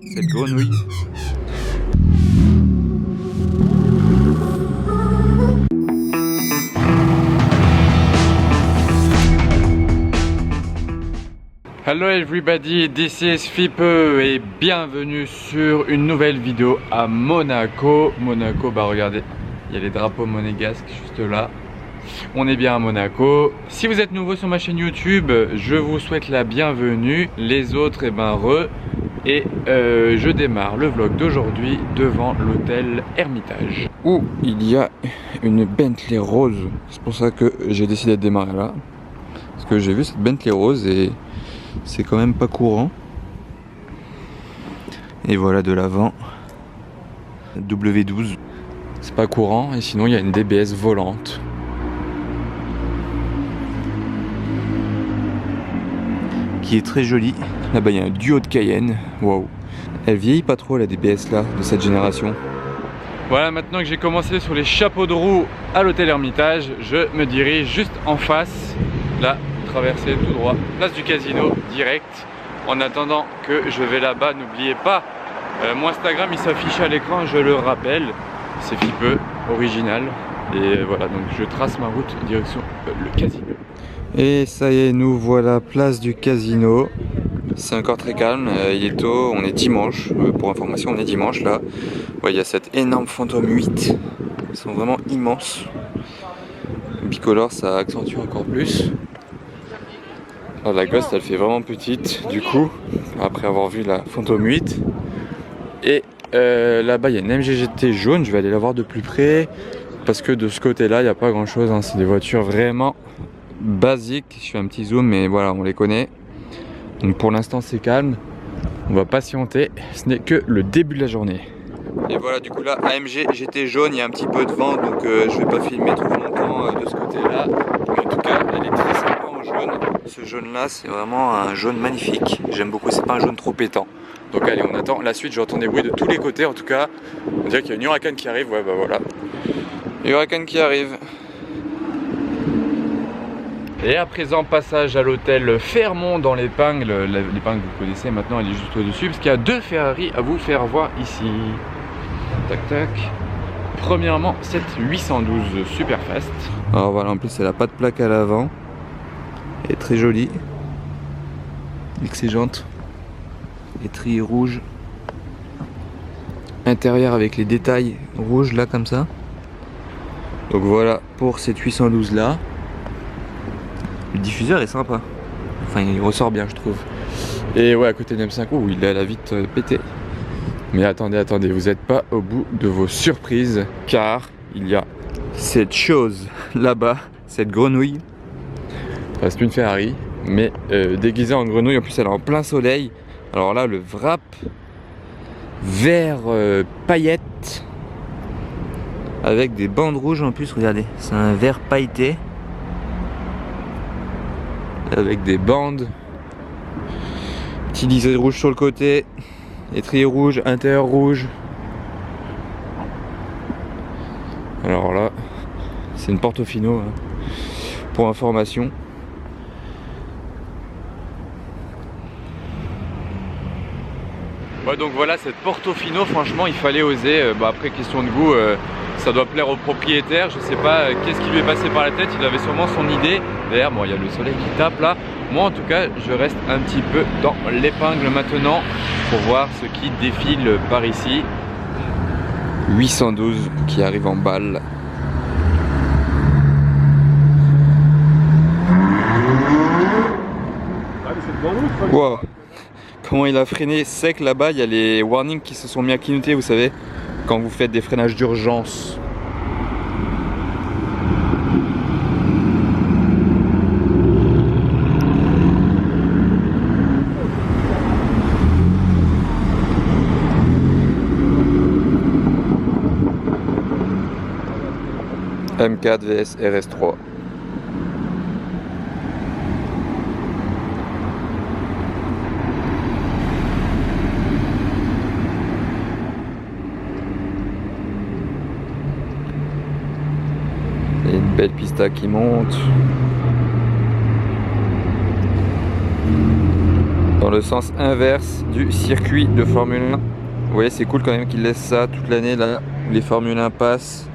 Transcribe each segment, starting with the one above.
cette grenouille. Hello everybody, this is Fipe et bienvenue sur une nouvelle vidéo à Monaco. Monaco, bah regardez, il y a les drapeaux monégasques juste là. On est bien à Monaco. Si vous êtes nouveau sur ma chaîne YouTube, je vous souhaite la bienvenue. Les autres, et ben re. Et je démarre le vlog d'aujourd'hui devant l'hôtel Hermitage, où il y a une Bentley rose. C'est pour ça que j'ai décidé de démarrer là. Parce que j'ai vu cette Bentley rose et c'est quand même pas courant. Et voilà de l'avant W12. C'est pas courant. Et sinon il y a une DBS volante. Qui est très jolie. Là-bas il y a un duo de Cayenne. Waouh. Elle vieillit pas trop la DBS là, de cette génération. Voilà, maintenant que j'ai commencé sur les chapeaux de roue à l'hôtel Hermitage, je me dirige juste en face. Là, traverser tout droit, place du casino, direct. En attendant que je vais là-bas, n'oubliez pas, mon Instagram il s'affiche à l'écran, je le rappelle. C'est Fipe, original. Et voilà, donc je trace ma route direction le casino. Et ça y est, nous voilà place du casino. C'est encore très calme, il est tôt, on est dimanche. Pour information, on est dimanche là. Ouais, il y a cette énorme Phantom 8. Ils sont vraiment immenses. Bicolore, ça accentue encore plus. Alors, la Ghost, elle fait vraiment petite du coup, après avoir vu la Phantom 8. Et là-bas, il y a une MG GT jaune, je vais aller la voir de plus près. Parce que de ce côté-là, il n'y a pas grand-chose, hein. C'est des voitures vraiment basiques. Je fais un petit zoom, mais voilà, on les connaît. Donc pour l'instant, c'est calme. On va patienter. Ce n'est que le début de la journée. Et voilà, du coup là, AMG GT jaune, il y a un petit peu de vent, donc je vais pas filmer trop longtemps de ce côté-là. Mais en tout cas, elle est très sympa en jaune. Ce jaune-là, c'est vraiment un jaune magnifique. J'aime beaucoup, c'est pas un jaune trop pétant. Donc allez, on attend la suite. J'entends des bruits de tous les côtés. En tout cas, on dirait qu'il y a une Huracan qui arrive. Ouais, bah voilà. Huracan qui arrive. Et à présent, passage à l'hôtel Fairmont dans l'épingle. L'épingle, vous connaissez maintenant, elle est juste au-dessus, parce qu'il y a deux Ferrari à vous faire voir ici. Tac tac. Premièrement, cette 812 Superfast. Alors voilà, en plus elle a pas de plaque à l'avant. Elle est très jolie. Avec ses jantes. Les trilles rouges. Intérieur avec les détails rouges là comme ça. Donc voilà pour cette 812 là. Le diffuseur est sympa. Enfin il ressort bien je trouve. Et ouais, à côté de M5, où il a la vite pété. Mais attendez, vous n'êtes pas au bout de vos surprises, car il y a cette chose là-bas, cette grenouille. Enfin, c'est une Ferrari, mais déguisée en grenouille. En plus elle est en plein soleil. Alors là, le wrap vert paillettes avec des bandes rouges en plus. Regardez, c'est un vert pailleté avec des bandes, petit liseré rouge sur le côté, étrier rouge, intérieur rouge. Alors là, c'est une Portofino hein, pour information. Ouais, donc voilà cette Portofino, franchement il fallait oser. Après question de goût, ça doit plaire au propriétaire, je sais pas qu'est-ce qui lui est passé par la tête, il avait sûrement son idée. D'ailleurs bon, il y a le soleil qui tape là. Moi en tout cas je reste un petit peu dans l'épingle maintenant pour voir ce qui défile par ici. 812 qui arrive en balle. Wow. Comment il a freiné sec là-bas, il y a les warnings qui se sont mis à clignoter, vous savez, quand vous faites des freinages d'urgence. M4 vs RS3. Il y a une belle pista qui monte. dans le sens inverse du circuit de Formule 1. Vous voyez, c'est cool quand même qu'ils laissent ça toute l'année là. Les Formule 1 passent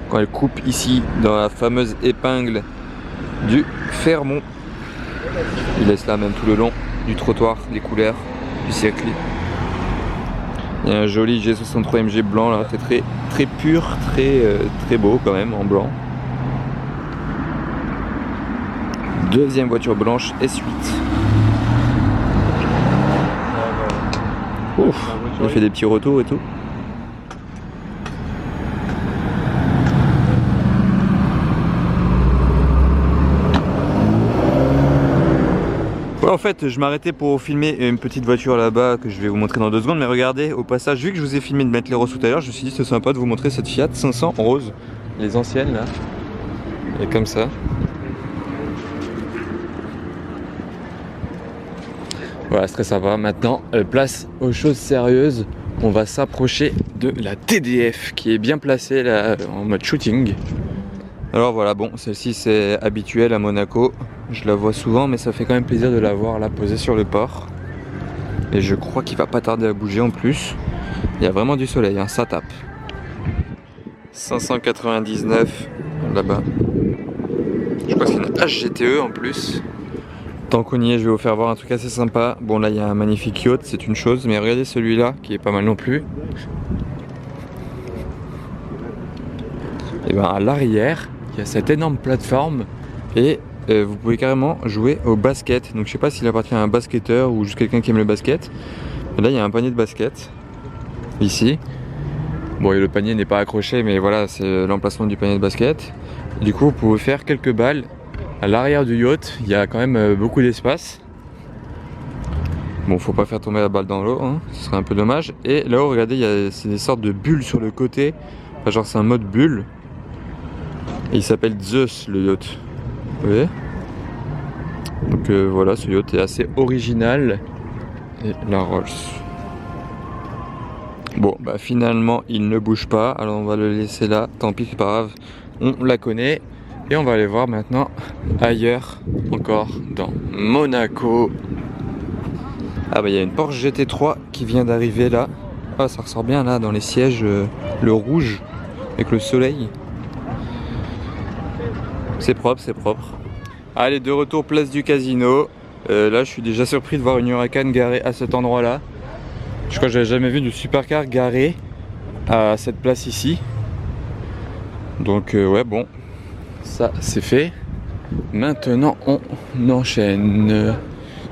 quand elles coupent ici dans la fameuse épingle du Fairmont. Ils laissent là même tout le long du trottoir les couleurs du circuit. Il y a un joli G63 MG blanc là, c'est très pur, très beau quand même en blanc. Deuxième voiture blanche S8. Ouf, il fait des petits retours et tout. Ouais, en fait, je m'arrêtais pour filmer une petite voiture là-bas que je vais vous montrer dans 2 secondes. Mais regardez, au passage, vu que je vous ai filmé de Bentley Rose tout à l'heure, je me suis dit c'est sympa de vous montrer cette Fiat 500 rose. Les anciennes là. Et comme ça. Voilà, c'est très sympa. Maintenant, place aux choses sérieuses. On va s'approcher de la TDF qui est bien placée là en mode shooting. Alors voilà, bon, celle-ci c'est habituel à Monaco. Je la vois souvent, mais ça fait quand même plaisir de la voir là posée sur le port. Et je crois qu'il va pas tarder à bouger en plus. Il y a vraiment du soleil, hein, ça tape. 599 là-bas. Je crois qu'il y a une HGTE en plus. Tant qu'on y est, je vais vous faire voir un truc assez sympa. Bon, là il y a un magnifique yacht, c'est une chose, mais regardez celui-là qui est pas mal non plus. Et bien à l'arrière, il y a cette énorme plateforme et vous pouvez carrément jouer au basket. Donc je sais pas s'il appartient à un basketteur ou juste quelqu'un qui aime le basket. Et là il y a un panier de basket ici. Bon, et le panier n'est pas accroché, mais voilà, c'est l'emplacement du panier de basket. Et du coup, vous pouvez faire quelques balles. À l'arrière du yacht, il y a quand même beaucoup d'espace. Bon, faut pas faire tomber la balle dans l'eau, hein, ce serait un peu dommage. Et là-haut, regardez, c'est des sortes de bulles sur le côté. Enfin, genre, c'est un mode bulle. Et il s'appelle Zeus, le yacht. Vous voyez? Donc voilà, ce yacht est assez original. Et la Rolls. Bon, bah finalement, il ne bouge pas. Alors, on va le laisser là. Tant pis, c'est pas grave. On la connaît. Et on va aller voir maintenant ailleurs, encore dans Monaco. Ah bah il y a une Porsche GT3 qui vient d'arriver là. Ah, ça ressort bien là dans les sièges, le rouge avec le soleil. C'est propre, c'est propre. Allez, de retour place du Casino. Là je suis déjà surpris de voir une Huracan garée à cet endroit là. Je crois que j'avais jamais vu une supercar garée à cette place ici. Donc ouais, bon. Ça c'est fait. Maintenant on enchaîne.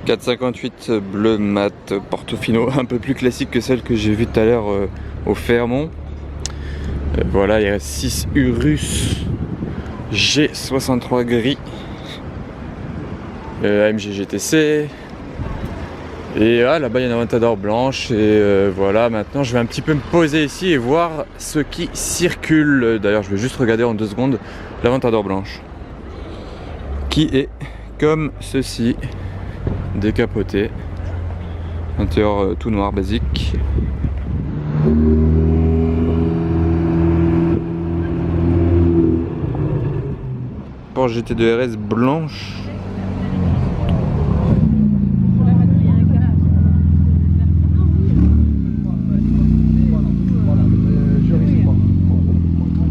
458 bleu mat Portofino, un peu plus classique que celle que j'ai vue tout à l'heure au Fairmont. Voilà, il reste 6 Urus G63 gris, AMG GTC. Et là-bas il y a une Aventador blanche. Et voilà, maintenant je vais un petit peu me poser ici et voir ce qui circule. D'ailleurs je vais juste regarder en 2 secondes l'Aventador blanche qui est comme ceci, décapoté, intérieur tout noir basique. Porsche GT2 RS blanche.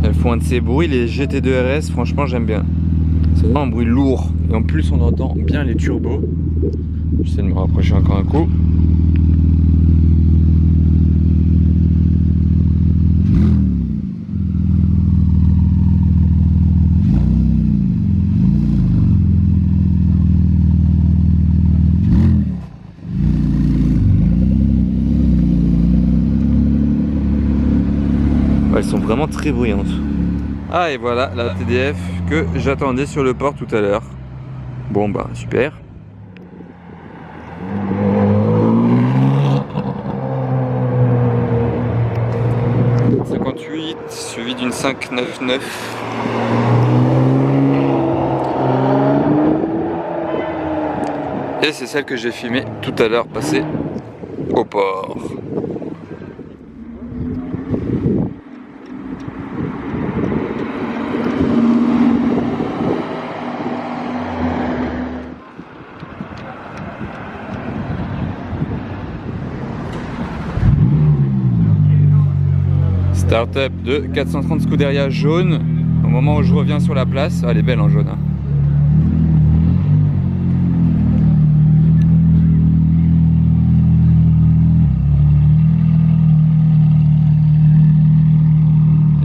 Elles font un de ces bruits, les GT2 RS, franchement j'aime bien. C'est vraiment un bruit lourd et en plus on entend bien les turbos. J'essaie de me rapprocher encore un coup. Elles sont vraiment très bruyantes. Ah, et voilà la TDF que j'attendais sur le port tout à l'heure. Bon bah super. Suivi d'une 599. Et c'est celle que j'ai filmée tout à l'heure passée au port. Startup de 430 Scuderia jaune. Au moment où je reviens sur la place, elle est belle en jaune. Hein.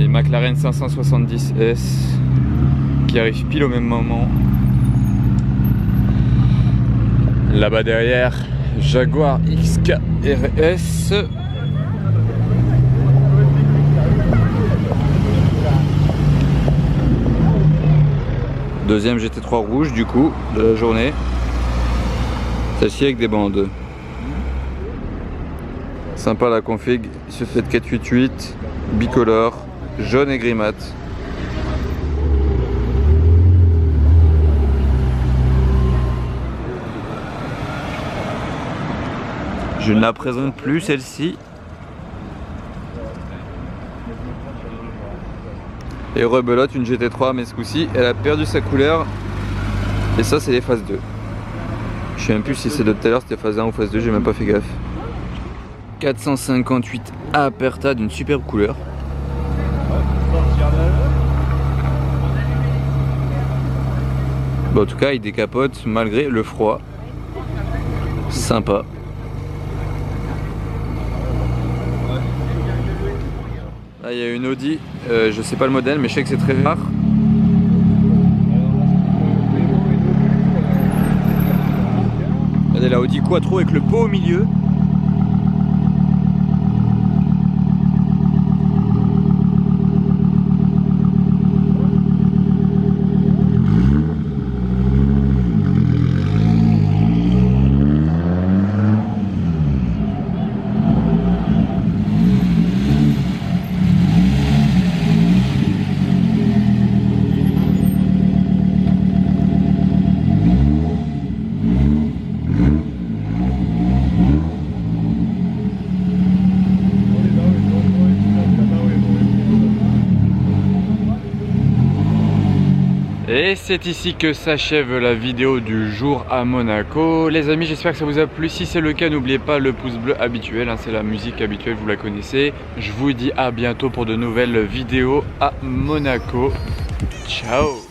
Et McLaren 570S qui arrive pile au même moment. Là-bas derrière, Jaguar XK RS. Deuxième GT3 rouge du coup de la journée. Celle-ci avec des bandes. Sympa la config sur cette 488 bicolore, jaune et gris mat. Je ne la présente plus celle-ci. Et rebelote une GT3 mais ce coup-ci elle a perdu sa couleur. Et ça c'est les phases 2. Je sais même plus si c'est de tout à l'heure c'était phase 1 ou phase 2, j'ai même pas fait gaffe. 458 Aperta d'une superbe couleur. Bon, en tout cas il décapote malgré le froid. Sympa. Là il y a une Audi, je sais pas le modèle mais je sais que c'est très rare. Regardez la Audi Quattro avec le pot au milieu. Et c'est ici que s'achève la vidéo du jour à Monaco. Les amis, j'espère que ça vous a plu. Si c'est le cas, n'oubliez pas le pouce bleu habituel, hein, c'est la musique habituelle, vous la connaissez. Je vous dis à bientôt pour de nouvelles vidéos à Monaco. Ciao!